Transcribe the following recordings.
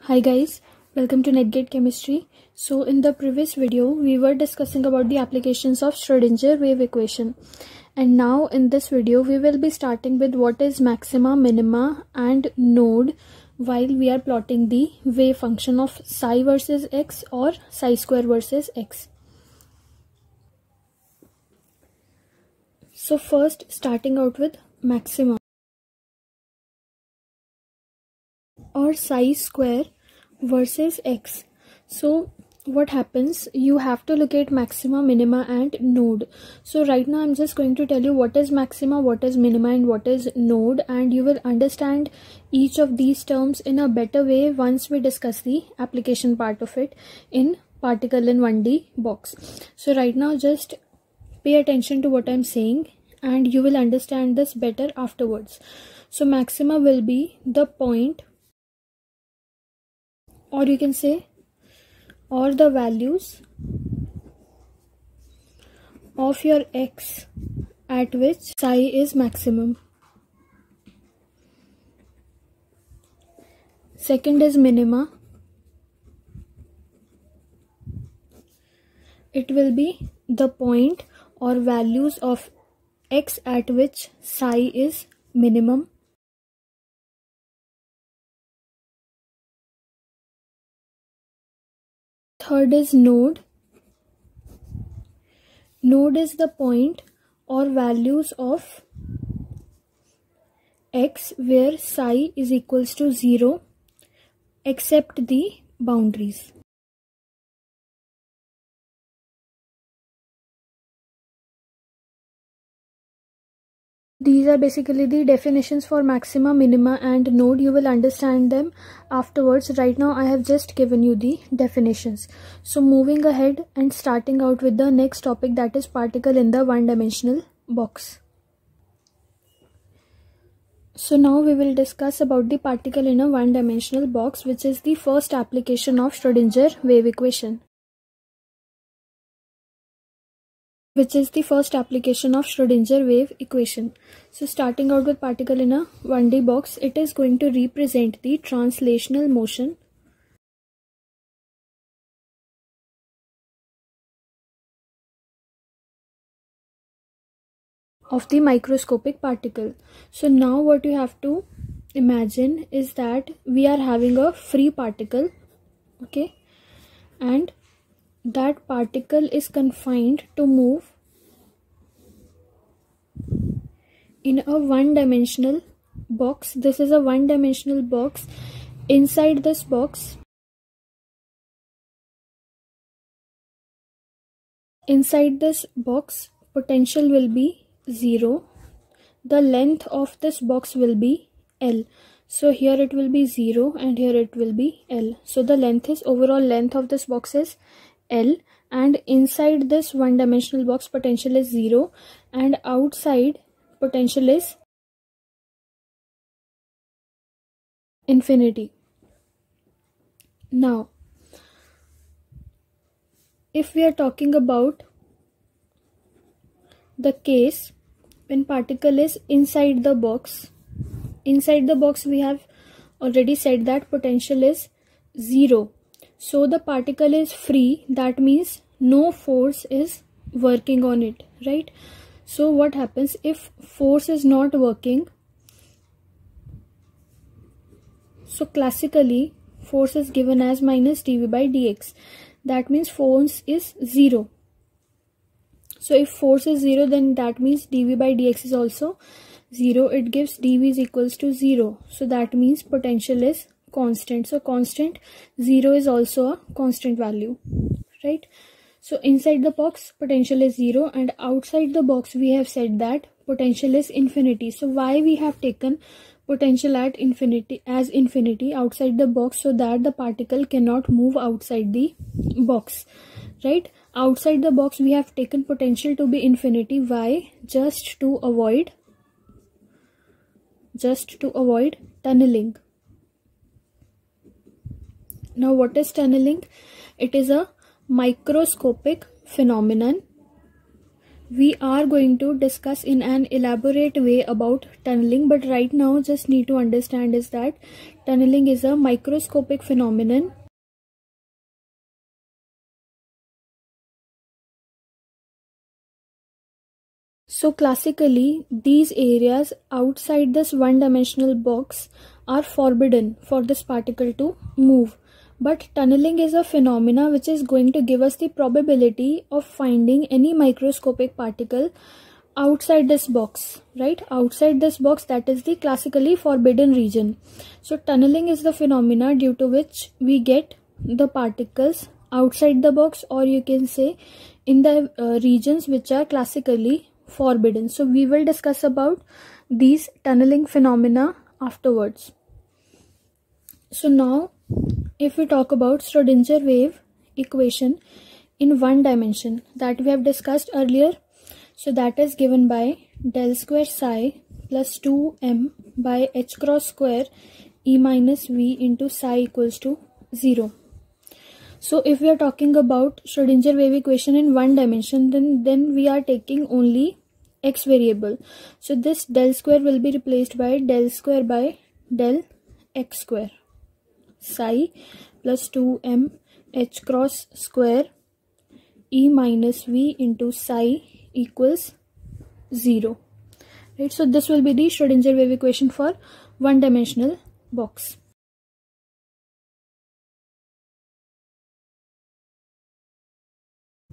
Hi guys, welcome to NetGate Chemistry. So in the previous video, we were discussing about the applications of Schrödinger wave equation. And now in this video, we will be starting with what is maxima, minima and node while we are plotting the wave function of psi versus x or psi square versus x. So first, starting out with maxima or psi square versus x. So what happens, you have to locate maxima, minima and node. So right now I'm just going to tell you what is maxima, what is minima and what is node, and you will understand each of these terms in a better way once we discuss the application part of it in particle in 1D box. So right now just pay attention to what I'm saying and you will understand this better afterwards. So maxima will be the point, or you can say, or the values of your x at which psi is maximum. Second is minima. It will be the point or values of x at which psi is minimum. Third is node. Node is the point or values of x where psi is equals to 0 except the boundaries. These are basically the definitions for maxima, minima and node. You will understand them afterwards. Right now I have just given you the definitions. So moving ahead and starting out with the next topic, that is particle in the one-dimensional box. So now we will discuss about the particle in a one-dimensional box, which is the first application of Schrödinger wave equation. So starting out with particle in a 1D box, it is going to represent the translational motion of the microscopic particle. So now what you have to imagine is that we are having a free particle, okay, and that particle is confined to move in a one-dimensional box. This is a one-dimensional box. Inside this box, potential will be 0. The length of this box will be L. So here it will be 0 and here it will be L. So the overall length of this box is L, and inside this one-dimensional box potential is 0 and outside potential is infinity. Now if we are talking about the case when particle is inside the box we have already said that potential is 0. So the particle is free, that means no force is working on it, right? So what happens if force is not working? So classically force is given as minus dv by dx. That means force is 0. So if force is 0, then that means dv by dx is also 0. It gives dv is equals to 0. So that means potential is constant. So constant 0 is also a constant value, right? So inside the box potential is 0 and outside the box we have said that potential is infinity. So why we have taken potential at infinity as infinity outside the box? So that the particle cannot move outside the box, right? Outside the box we have taken potential to be infinity. Why? Just to avoid tunneling. Now what is tunneling? It is a microscopic phenomenon we are going to discuss in an elaborate way about tunneling, but right now just need to understand is that tunneling is a microscopic phenomenon. So classically, these areas outside this one-dimensional box are forbidden for this particle to move. But tunneling is a phenomena which is going to give us the probability of finding any microscopic particle outside this box, right? Outside this box, that is the classically forbidden region. So tunneling is the phenomena due to which we get the particles outside the box, or you can say in the regions which are classically forbidden. So we will discuss about these tunneling phenomena afterwards. So now if we talk about Schrodinger wave equation in one dimension that we have discussed earlier, so that is given by del square psi plus 2m by h cross square E minus v into psi equals to 0. So if we are talking about Schrodinger wave equation in one dimension, then we are taking only x variable. So this del square will be replaced by del square by del x square psi plus 2m h cross square E minus v into psi equals 0. Right, so this will be the Schrodinger wave equation for one dimensional box.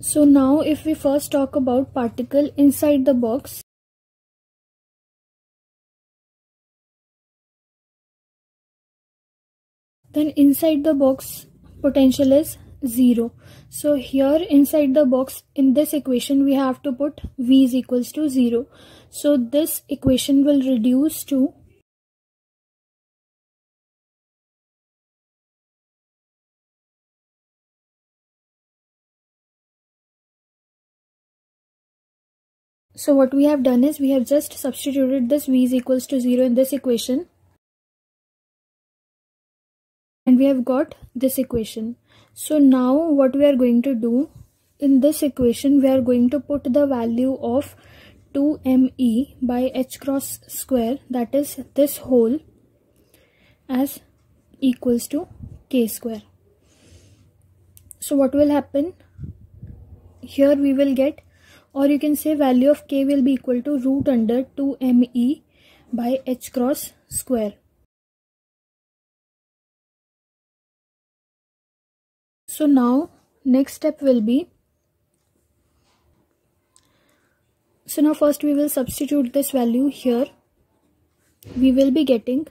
So now if we first talk about particle inside the box, then inside the box potential is 0. So here inside the box in this equation we have to put v is equals to 0. So this equation will reduce to so what we have done is we have just substituted this v is equals to 0 in this equation, and we have got this equation. So now what we are going to do in this equation, we are going to put the value of 2me by h cross square, that is this whole, as equals to k square. So what will happen here, we will get, or you can say value of k will be equal to root under 2me by h cross square. So now next step will be, so now first we will substitute this value here. We will be getting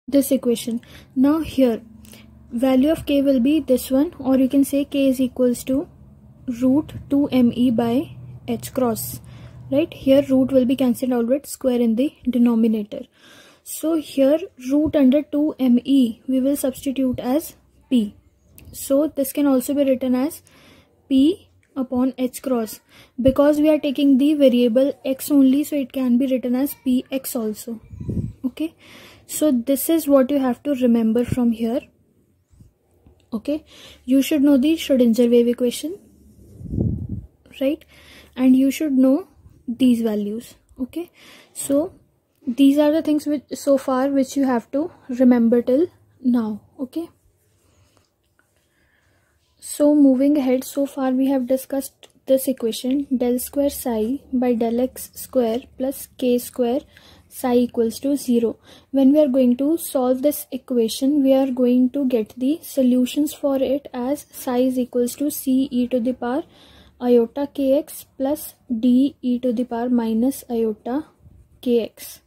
this equation. Now here value of k will be this one, or you can say k is equals to root 2me by h cross. Right, here root will be cancelled out with square in the denominator. So here root under 2me we will substitute as p. So this can also be written as p upon h cross. Because we are taking the variable x only, so it can be written as px also. Okay, so this is what you have to remember from here. Okay, you should know the Schrodinger wave equation, right? And you should know these values. Okay, so these are the things which so far which you have to remember till now. Okay, so moving ahead, so far we have discussed this equation del square psi by del x square plus k square psi equals to 0. When we are going to solve this equation, we are going to get the solutions for it as psi is equals to c e to the power iota kx plus d e to the power minus iota kx.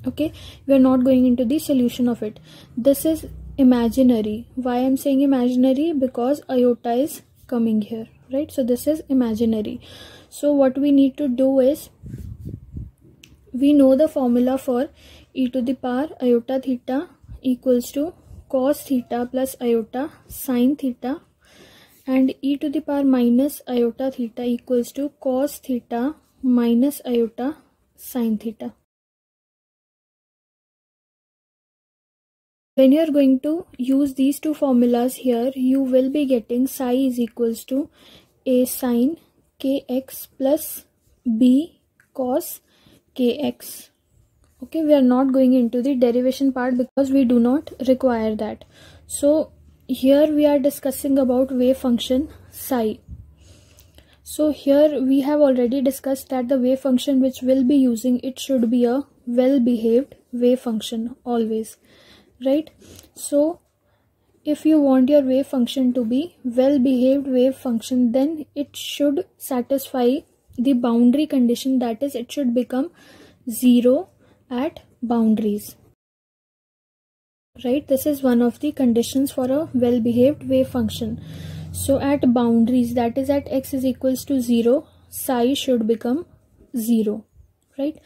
Okay, we are not going into the solution of it. This is imaginary. Why I'm saying imaginary? Because iota is coming here, right? So this is imaginary. So what we need to do is, we know the formula for e to the power iota theta equals to cos theta plus iota sin theta, and e to the power minus iota theta equals to cos theta minus iota sin theta. When you are going to use these two formulas here, you will be getting psi is equals to a sine kx plus b cos kx. Okay, we are not going into the derivation part because we do not require that. So here we are discussing about wave function psi. So here we have already discussed that the wave function which we'll be using, it should be a well behaved wave function always, right? So if you want your wave function to be well behaved wave function, then it should satisfy the boundary condition, that is it should become 0 at boundaries, right? This is one of the conditions for a well behaved wave function. So at boundaries, that is at x is equals to 0, psi should become 0, right?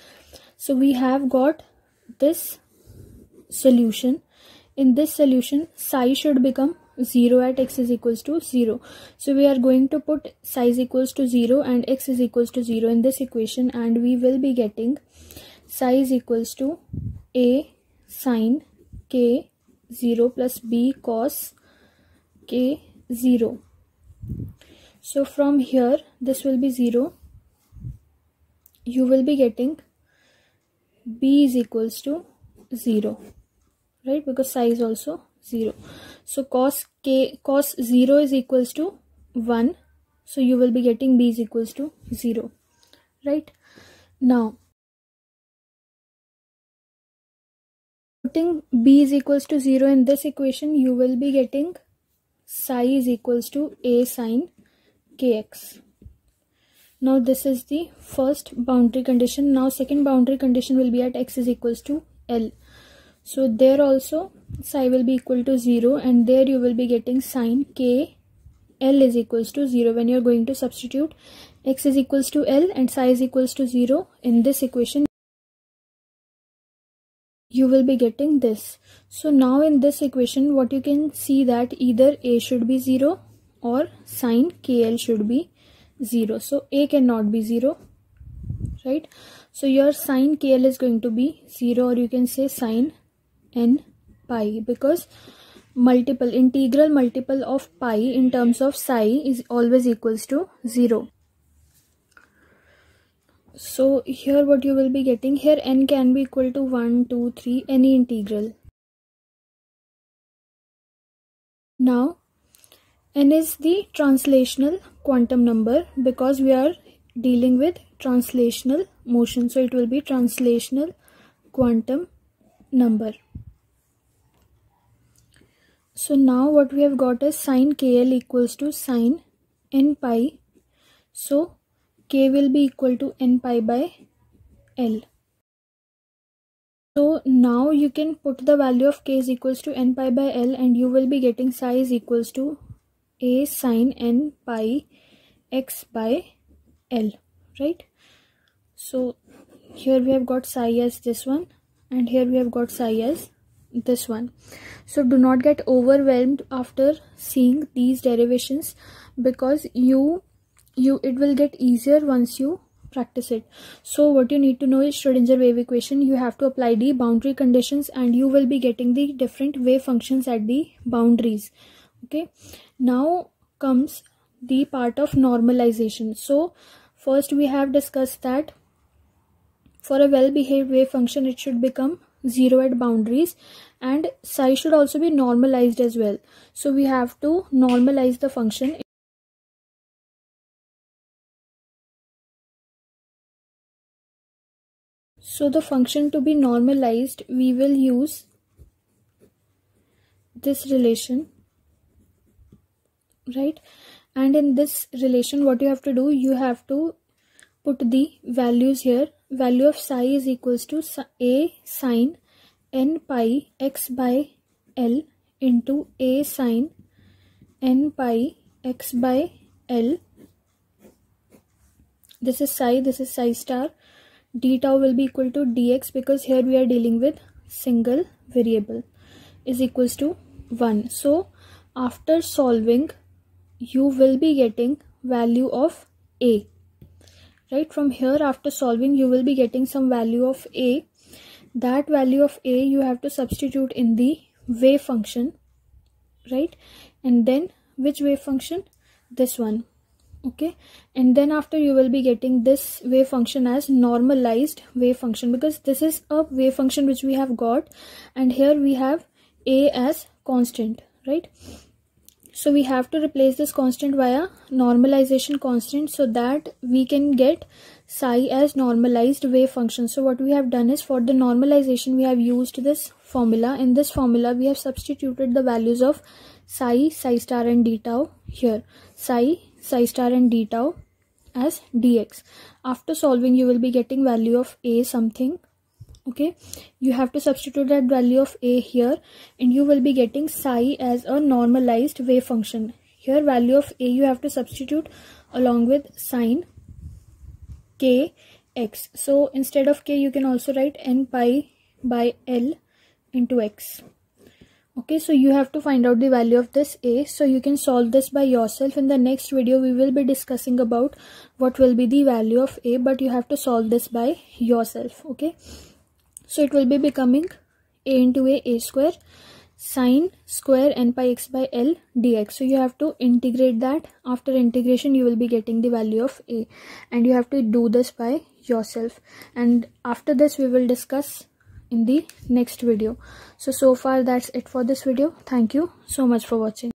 So we have got this solution. In this solution, psi should become 0 at x is equals to 0. So we are going to put psi is equals to 0 and x is equals to 0 in this equation, and we will be getting psi is equals to a sine k 0 plus b cos k 0. So from here this will be 0. You will be getting b is equals to 0, right? Because psi is also 0. So cos 0 is equals to 1. So you will be getting b is equals to 0, right? Now putting b is equals to 0 in this equation, you will be getting psi is equals to a sine kx. Now this is the first boundary condition. Now second boundary condition will be at x is equals to L. So there also psi will be equal to 0, and there you will be getting sine k L is equals to 0. When you are going to substitute x is equals to L and psi is equals to 0 in this equation, you will be getting this. So now in this equation, what you can see that either a should be 0 or sine kl should be 0. So a cannot be 0, right? So your sine kl is going to be 0, or you can say sine n pi, because integral multiple of pi in terms of psi is always equals to 0. So here what you will be getting, here n can be equal to 1, 2, 3, any integral. Now n is the translational quantum number because we are dealing with translational motion. So it will be translational quantum number. So now what we have got is sine kl equals to sine n pi. So k will be equal to n pi by L. So now you can put the value of k is equals to n pi by L, and you will be getting psi is equals to a sine n pi x by L, right? So here we have got psi as this one, and here we have got psi as this one. So do not get overwhelmed after seeing these derivations, because it will get easier once you practice it. So what you need to know is Schrodinger wave equation. You have to apply the boundary conditions, and you will be getting the different wave functions at the boundaries. Okay, now comes the part of normalization. So first we have discussed that for a well behaved wave function, it should become 0 at boundaries, and psi should also be normalized as well. So we have to normalize the function. So the function to be normalized, we will use this relation, right? And in this relation, what you have to do, you have to put the values here. Value of psi is equals to a sine n pi x by L into a sine n pi x by L. This is psi, this is psi star. D tau will be equal to dx, because here we are dealing with single variable, is equals to 1. So after solving, you will be getting value of a, right? From here, after solving, you will be getting some value of a. That value of a you have to substitute in the wave function, right? And then which wave function? This one. Okay, and then after you will be getting this wave function as normalized wave function, because this is a wave function which we have got, and here we have a as constant, right? So we have to replace this constant via normalization constant so that we can get psi as normalized wave function. So what we have done is, for the normalization we have used this formula. In this formula we have substituted the values of psi, psi star and d tau here, psi, psi star and d tau as dx. After solving you will be getting value of a something. Okay, you have to substitute that value of a here, and you will be getting psi as a normalized wave function. Here value of a you have to substitute along with sine k x. So instead of k you can also write n pi by l into x. Okay, so you have to find out the value of this a. So you can solve this by yourself. In the next video we will be discussing about what will be the value of a, but you have to solve this by yourself. Okay, so it will be becoming a into a square sine square n pi x by l dx. So you have to integrate that. After integration you will be getting the value of a, and you have to do this by yourself, and after this we will discuss in the next video. So far that's it for this video. Thank you so much for watching.